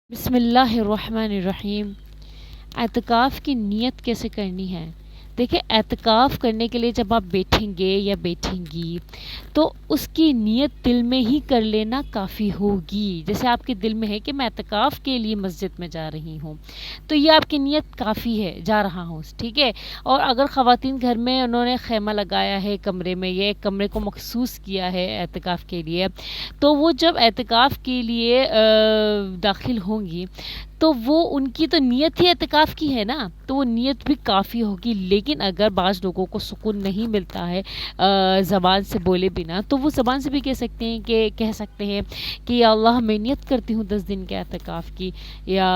بسم اللہ الرحمن الرحیم۔ اعتکاف کی نیت کیسے کرنی ہے؟ دیکھیں، اعتکاف کرنے کے لیے جب آپ بیٹھیں گے یا بیٹھیں گی تو اس کی نیت دل میں ہی کر لینا کافی ہوگی۔ جیسے آپ کے دل میں ہے کہ میں اعتکاف کے لیے مسجد میں جا رہی ہوں، تو یہ آپ کی نیت کافی ہے، جا رہا ہوں، ٹھیک ہے۔ اور اگر خواتین گھر میں انہوں نے خیمہ لگایا ہے کمرے میں، یا ایک کمرے کو مخصوص کیا ہے اعتکاف کے لیے، تو وہ جب اعتکاف کے لیے داخل ہوں گی تو وہ ان کی تو نیت ہی اعتکاف کی ہے نا، تو وہ نیت بھی کافی ہوگی۔ لیکن اگر بعض لوگوں کو سکون نہیں ملتا ہے زبان سے بولے بنا، تو وہ زبان سے بھی کہہ سکتے ہیں کہ یا اللہ میں نیت کرتی ہوں 10 دن کے اعتکاف کی، یا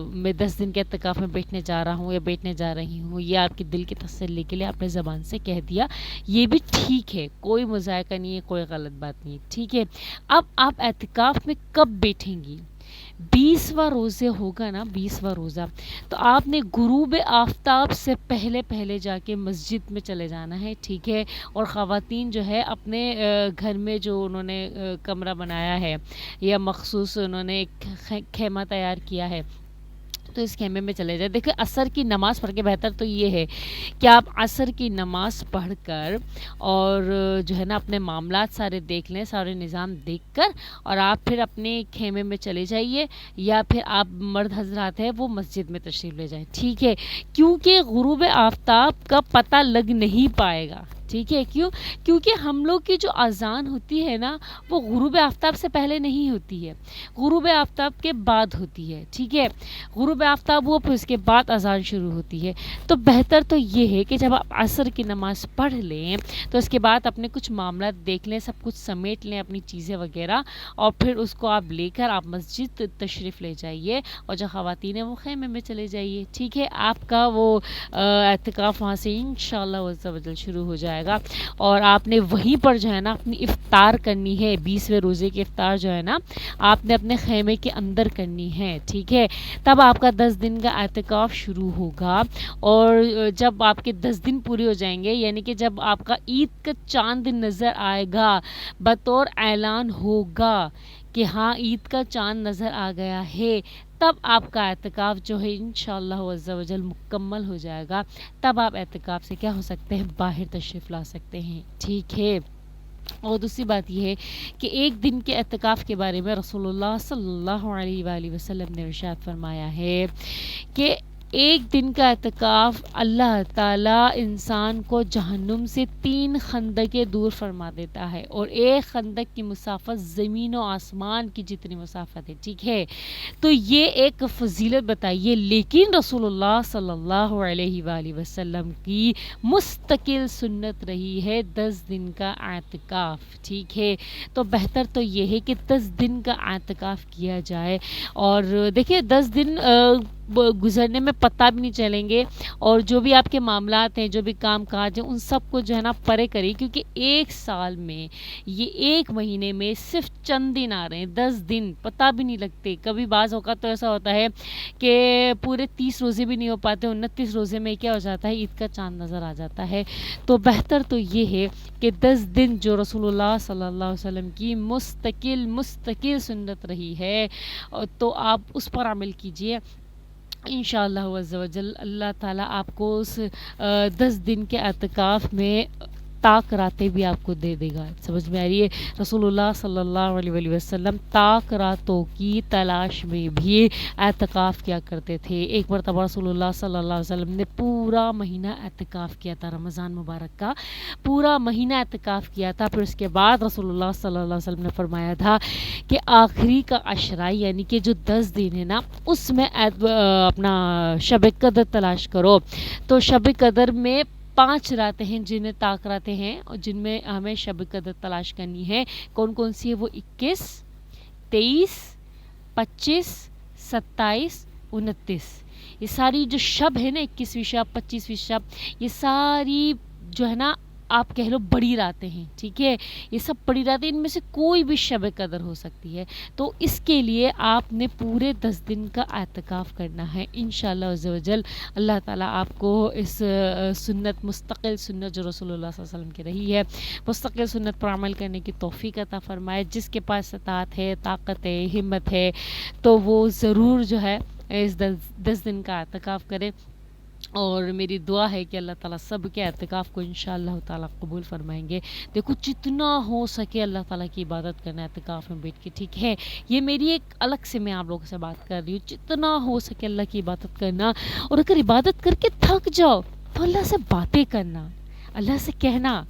میں 10 دن کے اعتکاف میں بیٹھنے جا رہا ہوں یا بیٹھنے جا رہی ہوں۔ یہ آپ کے دل کی تسلی کے لیے آپ نے زبان سے کہہ دیا، یہ بھی ٹھیک ہے، کوئی مذائقہ نہیں ہے، کوئی غلط بات نہیں ہے، ٹھیک ہے۔ اب آپ اعتکاف میں کب بیٹھیں گی؟ 20واں روزے ہوگا نا، 20واں روزہ، تو آپ نے غروب آفتاب سے پہلے جا کے مسجد میں چلے جانا ہے، ٹھیک ہے۔ اور خواتین جو ہے اپنے گھر میں جو انہوں نے کمرہ بنایا ہے یا مخصوص انہوں نے ایک خیمہ تیار کیا ہے، تو اس خیمے میں چلے جائیں۔ دیکھیں، عصر کی نماز پڑھ کے بہتر تو یہ ہے کہ آپ عصر کی نماز پڑھ کر اور جو ہے نا اپنے معاملات سارے دیکھ لیں، سارے نظام دیکھ کر، اور آپ پھر اپنے خیمے میں چلے جائیے، یا پھر آپ مرد حضرات ہیں وہ مسجد میں تشریف لے جائیں، ٹھیک ہے۔ کیونکہ غروب آفتاب کا پتہ لگ نہیں پائے گا، ٹھیک ہے۔ کیونکہ ہم لوگ کی جو اذان ہوتی ہے نا، وہ غروب آفتاب سے پہلے نہیں ہوتی ہے، غروب آفتاب کے بعد ہوتی ہے، ٹھیک ہے۔ غروب آفتاب ہوا پھر اس کے بعد اذان شروع ہوتی ہے، تو بہتر تو یہ ہے کہ جب آپ عصر کی نماز پڑھ لیں تو اس کے بعد اپنے کچھ معاملات دیکھ لیں، سب کچھ سمیٹ لیں، اپنی چیزیں وغیرہ، اور پھر اس کو آپ لے کر آپ مسجد تشریف لے جائیے، اور جو خواتین ہیں وہ خیمے میں چلے جائیے، ٹھیک ہے۔ آپ کا وہ اعتکاف وہاں سے انشاءاللہ عز و جل شروع ہو جائے گا، اور آپ نے وہیں پر جو ہے نا اپنی افطار کرنی ہے، 20ویں روزے کی افطار جو ہے نا آپ نے اپنے خیمے کے اندر کرنی ہے، ٹھیک ہے۔ تب آپ کا 10 دن کا اعتکاف شروع ہوگا، اور جب آپ کے 10 دن پورے ہو جائیں گے، یعنی کہ جب آپ کا عید کا چاند نظر آئے گا، بطور اعلان ہوگا کہ ہاں عید کا چاند نظر آ گیا ہے، تب آپ کا اعتکاف جو ہے انشاءاللہ عز و جل مکمل ہو جائے گا۔ تب آپ اعتکاف سے کیا ہو سکتے ہیں؟ باہر تشریف لا سکتے ہیں، ٹھیک ہے۔ اور دوسری بات یہ ہے کہ ایک دن کے اعتکاف کے بارے میں رسول اللہ صلی اللہ علیہ وآلہ وسلم نے ارشاد فرمایا ہے کہ ایک دن کا اعتکاف اللہ تعالیٰ انسان کو جہنم سے 3 خندقیں دور فرما دیتا ہے، اور ایک خندق کی مسافت زمین و آسمان کی جتنی مسافت ہے، ٹھیک ہے۔ تو یہ ایک فضیلت بتائیے، لیکن رسول اللہ صلی اللہ علیہ وآلہ وسلم کی مستقل سنت رہی ہے 10 دن کا اعتکاف، ٹھیک ہے۔ تو بہتر تو یہ ہے کہ 10 دن کا اعتکاف کیا جائے، اور دیکھیں 10 دن گزرنے میں پتہ بھی نہیں چلیں گے، اور جو بھی آپ کے معاملات ہیں، جو بھی کام کاج ہیں، ان سب کو جو ہے نا پرے کریں، کیونکہ ایک سال میں یہ ایک مہینے میں صرف چند دن آ رہے ہیں، 10 دن پتہ بھی نہیں لگتے۔ کبھی بعض اوقات تو ایسا ہوتا ہے کہ پورے 30 روزے بھی نہیں ہو پاتے، 29 روزے میں کیا ہو جاتا ہے؟ عید کا چاند نظر آ جاتا ہے۔ تو بہتر تو یہ ہے کہ 10 دن جو رسول اللہ صلی اللہ علیہ وسلم کی مستقل سنت رہی ہے، تو آپ اس پر عمل کیجئے، انشاءاللہ عز و جل اللہ تعالیٰ آپ کو اس 10 دن کے اعتکاف میں طاق راتیں بھی آپ کو دے دے گا۔ سمجھ میں آ رہی ہے؟ رسول اللہ صلی اللہ علیہ وآلہ وسلم طاق راتوں کی تلاش میں بھی اعتکاف کیا کرتے تھے۔ ایک مرتبہ رسول اللہ صلی اللہ علیہ وسلم نے پورا مہینہ اعتکاف کیا تھا، رمضان مبارک کا پورا مہینہ اعتکاف کیا تھا۔ پھر اس کے بعد رسول اللہ صلی اللہ علیہ وسلم نے فرمایا تھا کہ آخری کا عشرہ، یعنی کہ جو 10 دن ہے نا، اس میں اپنا شب قدر تلاش کرو۔ تو شب قدر میں 5 راتیں ہیں جنہیں طاق راتیں ہیں، اور جن میں ہمیں شب قدر تلاش کرنی ہے۔ کون کون سی ہے وہ؟ 21، 23، 25، 27، 29۔ یہ ساری جو شب ہے نا، 21ویں شب، 25ویں شب، یہ ساری جو ہے نا آپ کہہ لو بڑی راتیں ہیں، ٹھیک ہے، یہ سب بڑی راتیں، ان میں سے کوئی بھی شب قدر ہو سکتی ہے. تو اس کے لیے آپ نے پورے 10 دن کا اعتکاف کرنا ہے انشاءاللہ عز و جل. اللہ تعالیٰ آپ کو اس سنت، مستقل سنت جو رسول اللہ صلی اللہ علیہ وسلم کی رہی ہے، مستقل سنت پر عمل کرنے کی توفیق عطا فرمائے. جس کے پاس استطاعت ہے، طاقت ہے، ہمت ہے، تو وہ ضرور جو ہے اس 10 دن کا اعتکاف کرے. اور میری دعا ہے کہ اللہ تعالیٰ سب کے اعتکاف کو انشاءاللہ تعالیٰ قبول فرمائیں گے. دیکھو جتنا ہو سکے اللہ تعالیٰ کی عبادت کرنا اعتکاف میں بیٹھ کے، ٹھیک ہے، یہ میری ایک الگ سے میں آپ لوگوں سے بات کر رہی ہوں. جتنا ہو سکے اللہ کی عبادت کرنا، اور اگر عبادت کر کے تھک جاؤ تو اللہ سے باتیں کرنا، اللہ سے کہنا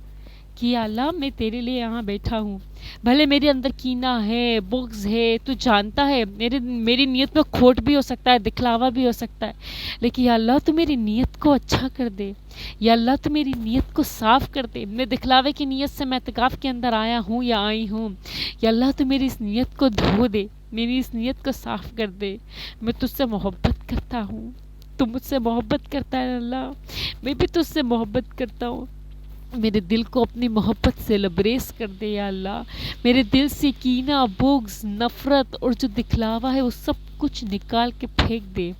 کہ یا اللہ میں تیرے لیے یہاں بیٹھا ہوں، بھلے میرے اندر کینہ ہے، بغض ہے، تو جانتا ہے میری نیت میں کھوٹ بھی ہو سکتا ہے، دکھلاوا بھی ہو سکتا ہے، لیکن یا اللہ تو میری نیت کو اچھا کر دے، یا اللہ تو میری نیت کو صاف کر دے. میں دکھلاوے کی نیت سے میں اعتکاف کے اندر آیا ہوں یا آئی ہوں، یا اللہ تو میری اس نیت کو دھو دے، میری اس نیت کو صاف کر دے. میں تجھ سے محبت کرتا ہوں، تو مجھ سے محبت کرتا ہے اللہ، میں بھی تجھ سے محبت کرتا ہوں. میرے دل کو اپنی محبت سے لبریز کر دے یا اللہ. میرے دل سے کینہ، بغض، نفرت اور جو دکھلاوا ہے وہ سب کچھ نکال کے پھینک دے.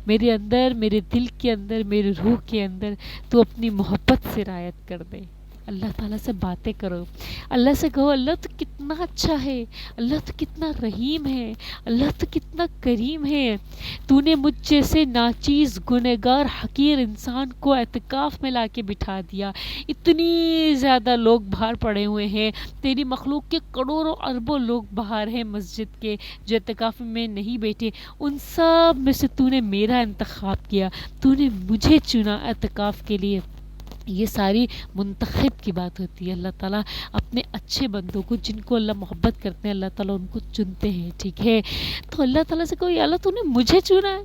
میرے اندر، میرے دل کے اندر، میرے روح کے اندر تو اپنی محبت سے رعایت کر دے. اللہ تعالیٰ سے باتیں کرو، اللہ سے کہو اللہ تو کتنا اچھا ہے، اللہ تو کتنا رحیم ہے، اللہ تو کتنا کریم ہے. تو نے مجھ جیسے ناچیز، گنہگار، حقیر انسان کو اعتکاف میں لا کے بٹھا دیا. اتنی زیادہ لوگ باہر پڑے ہوئے ہیں، تیری مخلوق کے کروڑوں اربوں لوگ باہر ہیں مسجد کے جو اعتکاف میں نہیں بیٹھے. ان سب میں سے تو نے میرا انتخاب کیا، تو نے مجھے چنا اعتکاف کے لیے. یہ ساری منتخب کی بات ہوتی ہے. اللہ تعالیٰ اپنے اچھے بندوں کو، جن کو اللہ محبت کرتے ہیں، اللہ تعالیٰ ان کو چنتے ہیں، ٹھیک ہے. تو اللہ تعالیٰ سے کہو یا اللہ تو نے مجھے چنا ہے،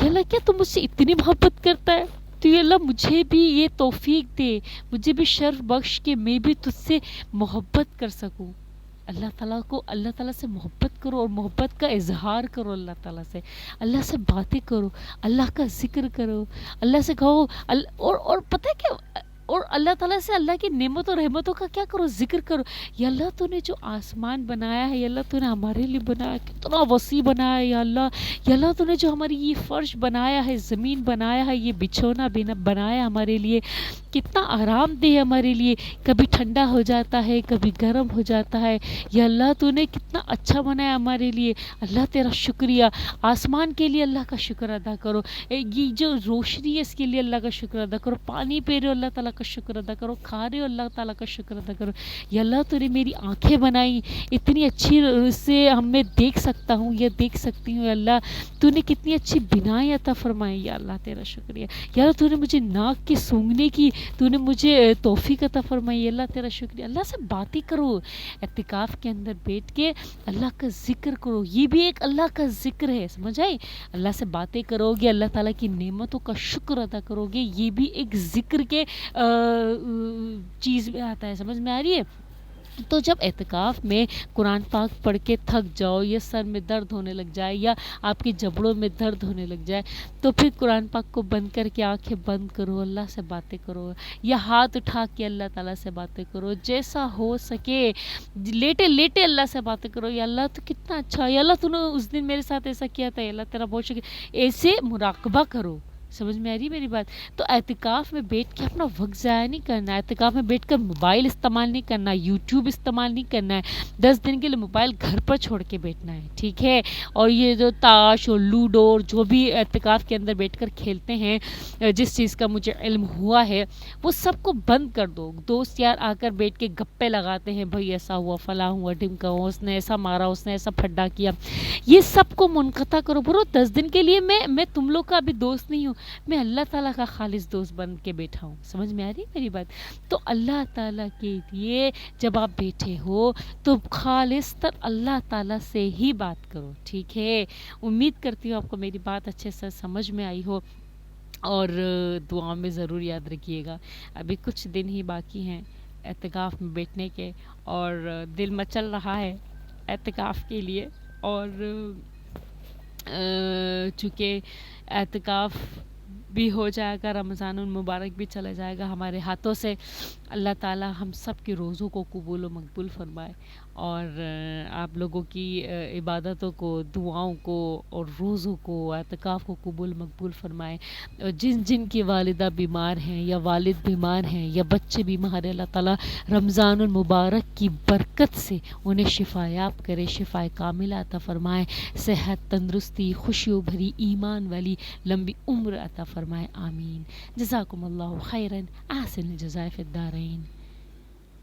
یا اللہ کیا تم مجھ سے اتنی محبت کرتا ہے، تو یا اللہ مجھے بھی یہ توفیق دے، مجھے بھی شرف بخش کہ میں بھی تجھ سے محبت کر سکوں. اللہ تعالیٰ کو، اللہ تعالیٰ سے محبت کرو اور محبت کا اظہار کرو. اللہ تعالیٰ سے، اللہ سے باتیں کرو، اللہ کا ذکر کرو، اللہ سے کہو. اور پتہ ہے کیا، اور اللہ تعالیٰ سے اللہ کی نعمت اور رحمتوں کا کیا کرو، ذکر کرو. یا اللہ تو نے جو آسمان بنایا ہے، یا اللہ تو نے ہمارے لیے بنایا، کتنا وسیع بنایا ہے یا اللہ. یا اللہ تو نے جو ہماری یہ فرش بنایا ہے، زمین بنایا ہے، یہ بچھونا بنایا ہمارے لیے، کتنا آرام دہ ہے ہمارے لیے. کبھی ٹھنڈا ہو جاتا ہے، کبھی گرم ہو جاتا ہے. یا اللہ تو نے کتنا اچھا بنایا ہمارے لیے. اللہ تیرا شکریہ. آسمان کے لیے اللہ کا شکر ادا کرو، یہ جو روشنی ہے اس کے لیے اللہ کا شکر ادا کرو. پانی پی رہے ہو اللہ تعالیٰ کا شکر ادا کرو، کھا رہے ہو اللہ تعالیٰ کا شکر ادا کرو. یا اللہ تو نے میری آنکھیں بنائی اتنی اچھی، سے ہم میں دیکھ سکتا ہوں یا دیکھ سکتی ہوں. یا اللہ تو نے کتنی اچھی بنائی عطا فرمائی. یا اللہ تیرا شکریہ. یا اللہ تو نے مجھے ناک کے سونگھنے کی تو نے مجھے توفیق عطا فرمائی. یا اللہ تیرا شکریہ. اللہ سے باتیں کرو، اعتکاف کے اندر بیٹھ کے اللہ کا ذکر کرو. یہ بھی ایک اللہ کا ذکر ہے، سمجھ آئی. اللہ سے باتیں کرو گے، اللہ تعالیٰ کی نعمتوں کا شکر ادا کرو گے، یہ بھی ایک ذکر کے چیز میں آتا ہے. سمجھ میں آ رہی ہے. تو جب اعتکاف میں قرآن پاک پڑھ کے تھک جاؤ، یا سر میں درد ہونے لگ جائے، یا آپ کے جبڑوں میں درد ہونے لگ جائے، تو پھر قرآن پاک کو بند کر کے آنکھیں بند کرو، اللہ سے باتیں کرو، یا ہاتھ اٹھا کے اللہ تعالیٰ سے باتیں کرو. جیسا ہو سکے لیٹے لیٹے اللہ سے باتیں کرو. یا اللہ تو کتنا اچھا، یا اللہ تو نے اس دن میرے ساتھ ایسا کیا تھا، یا اللہ تیرا بہت شکریہ. ایسے مراقبہ کرو. سمجھ میں آ رہی میری بات. تو اعتکاف میں بیٹھ کے اپنا وقت ضائع نہیں کرنا. اعتکاف میں بیٹھ کر موبائل استعمال نہیں کرنا، یوٹیوب استعمال نہیں کرنا ہے. 10 دن کے لیے موبائل گھر پر چھوڑ کے بیٹھنا ہے، ٹھیک ہے. اور یہ جو تاش اور لوڈو اور جو بھی اعتکاف کے اندر بیٹھ کر کھیلتے ہیں، جس چیز کا مجھے علم ہوا ہے، وہ سب کو بند کر دو. دوست یار آ کر بیٹھ کے گپے لگاتے ہیں، بھائی ایسا ہوا، فلاں ہوا، ڈمکا ہوا، اس نے ایسا مارا، اس نے ایسا پھڈا کیا. یہ سب کو منقطع کرو. برو 10 دن کے لیے میں تم لوگ کا ابھی دوست نہیں ہوں، میں اللہ تعالیٰ کا خالص دوست بن کے بیٹھا ہوں. سمجھ میں آ رہی میری بات. تو اللہ تعالیٰ کے لیے جب آپ بیٹھے ہو تو خالص تر اللہ تعالیٰ سے ہی بات کرو، ٹھیک ہے. امید کرتی ہوں آپ کو میری بات اچھے سے سمجھ میں آئی ہو، اور دعا میں ضرور یاد رکھیے گا. ابھی کچھ دن ہی باقی ہیں اعتکاف میں بیٹھنے کے، اور دل مچل رہا ہے اعتکاف کے لیے. اور چونکہ اعتکاف بھی ہو جائے گا، رمضان المبارک بھی چلا جائے گا ہمارے ہاتھوں سے۔ اللہ تعالی ہم سب کے روزوں کو قبول و مقبول فرمائے، اور آپ لوگوں کی عبادتوں کو، دعاؤں کو اور روزوں کو، اعتکاف کو قبول مقبول فرمائے۔ اور جن کی والدہ بیمار ہیں یا والد بیمار ہیں یا بچے بیمار ہیں، اللہ تعالیٰ رمضان المبارک کی برکت سے انہیں شفا یاب کرے، شفا کاملہ عطا فرمائے، صحت، تندرستی، خوشیوں بھری ایمان والی لمبی عمر عطا فرمائے، آمین۔ جزاکم اللہ خیرا، احسن الجزائے فی الدارین۔